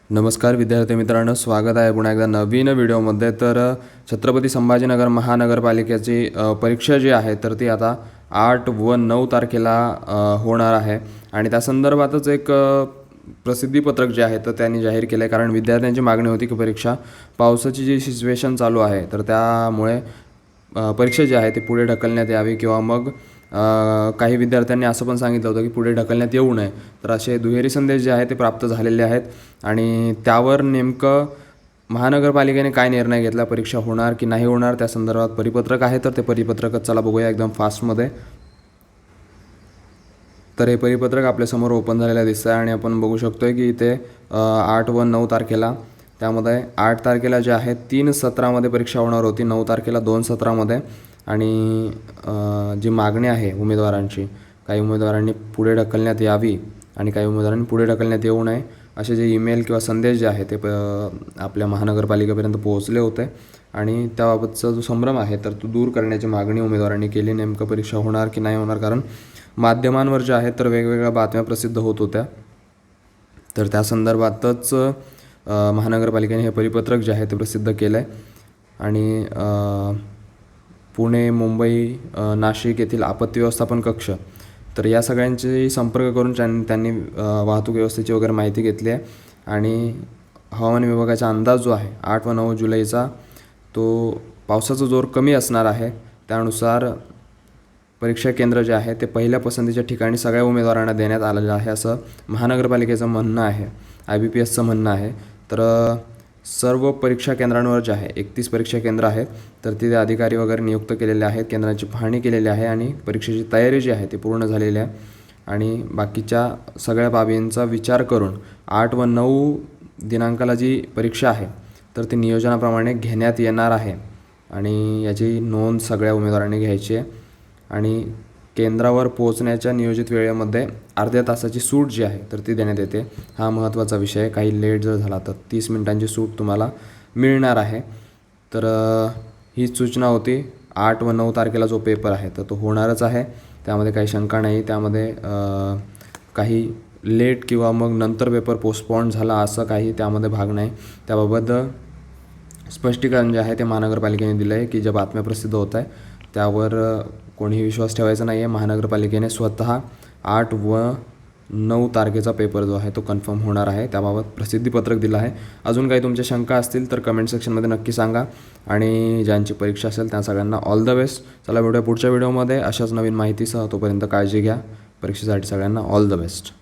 नमस्कार विद्यार्थी मित्रांनो, स्वागत आहे पुन्हा एकदा नवीन व्हिडिओमध्ये. तर छत्रपती संभाजीनगर महानगरपालिकेची परीक्षा जी आहे तर ती आता 8 व 9 तारखेला होणार आहे. आणि त्या संदर्भातच एक प्रसिद्धीपत्रक जे आहे तर त्यांनी जाहीर केलं आहे. कारण विद्यार्थ्यांची मागणी होती की पावसाची जी सिच्युएशन चालू आहे तर त्यामुळे परीक्षा जी आहे ती पुढे ढकलण्यात यावी किंवा मग काही विद्यार्थ्यांनी असं पण सांगितलं होतं की पुढे ढकलण्यात येऊ नये. तर असे दुहेरी संदेश जे आहेत ते प्राप्त झालेले आहेत. आणि त्यावर नेमकं महानगरपालिकेने काय निर्णय घेतला, परीक्षा होणार की नाही होणार, त्या संदर्भात परिपत्रक आहे. तर ते परिपत्रकच चला बघूया एकदम फास्टमध्ये. तर हे परिपत्रक आपल्यासमोर ओपन झालेलं दिसतं आहे आणि आपण बघू शकतो आहे की इथे 8 व 9 तारखेला, त्यामध्ये 8 तारखेला जे आहे 3 सत्रामध्ये परीक्षा होणार होती, 9 तारखेला 2 सत्रामध्ये. आणि जी मागणी आहे उमेदवारांची, काही उमेदवारांनी पुढे ढकलण्यात यावी आणि काही उमेदवारांनी पुढे ढकलण्यात येऊ नये असे जे ईमेल किंवा संदेश जे आहे ते आपल्या महानगरपालिकेपर्यंत पोहोचले होते. आणि त्याबाबतचा जो संभ्रम आहे तर तो दूर करण्याची मागणी उमेदवारांनी केली. नेमकं परीक्षा होणार की नाही होणार, कारण माध्यमांवर जे आहे तर वेगवेगळ्या बातम्या प्रसिद्ध होत होत्या. तर त्या संदर्भातच महानगरपालिकेने हे परिपत्रक जे आहे ते प्रसिद्ध केलं आहे. आणि पुणे, मुंबई, नाशिक येथील आपत्ती व्यवस्थापन कक्ष, तर या सगळ्यांचे संपर्क करून त्यांनी वाहतूक व्यवस्थेची वगैरे माहिती घेतली आहे. आणि हवामान विभागाचा अंदाज जो आहे 8 व 9 जुलैचा, तो पावसाचा जोर कमी असणार आहे. त्यानुसार परीक्षा केंद्र जे आहे ते पहिल्या पसंतीच्या ठिकाणी सगळ्या उमेदवारांना देण्यात आलेलं आहे असं महानगरपालिकेचं म्हणणं आहे, IBPSचं म्हणणं आहे. तर सर्व परीक्षा केंद्रांवर जे आहे 31 परीक्षा केंद्र आहेत तर तिथे अधिकारी वगैरे नियुक्त केलेले आहेत, केंद्रांची पाहणी केलेली आहे आणि परीक्षेची तयारी जी आहे ती पूर्ण झालेली आहे. आणि बाकीच्या सगळ्या बाबींचा विचार करून 8 व 9 दिनांकाला जी परीक्षा आहे तर ती नियोजनाप्रमाणे घेण्यात येणार आहे. आणि याची नोंद सगळ्या उमेदवारांनी घ्यायची आहे. आणि केंद्रावर पोहोचण्याच्या नियोजित वेळेमध्ये अर्ध्या तासाची सूट जी आहे तर ती देण्यात येते. हा महत्त्वाचा विषय आहे. काही लेट जर झाला तर 30 मिनिटांची सूट तुम्हाला मिळणार आहे. तर हीच सूचना होती. 8 व 9 तारखेला जो पेपर आहे तर तो होणारच आहे, त्यामध्ये काही शंका नाही. त्यामध्ये काही लेट किंवा मग नंतर पेपर पोस्टपोन झाला असं काही त्यामध्ये भाग नाही. त्याबाबत स्पष्टीकरण जे आहे ते महानगरपालिकेने दिलं आहे की ज्या बातम्या प्रसिद्ध होत आहे त्यावर कोणीही विश्वास ठेवायचा नाही आहे. महानगरपालिकेने स्वतः 8 व 9 तारखेचा पेपर जो आहे तो कन्फर्म होणार आहे, त्याबाबत प्रसिद्धीपत्रक दिलं आहे. अजून काही तुमच्या शंका असतील तर कमेंट सेक्शनमध्ये नक्की सांगा. आणि ज्यांची परीक्षा असेल त्या सगळ्यांना ऑल द बेस्ट. चला भेटूया पुढच्या व्हिडिओमध्ये अशाच नवीन माहितीसह. तोपर्यंत काळजी घ्या. परीक्षेसाठी सगळ्यांना ऑल द बेस्ट.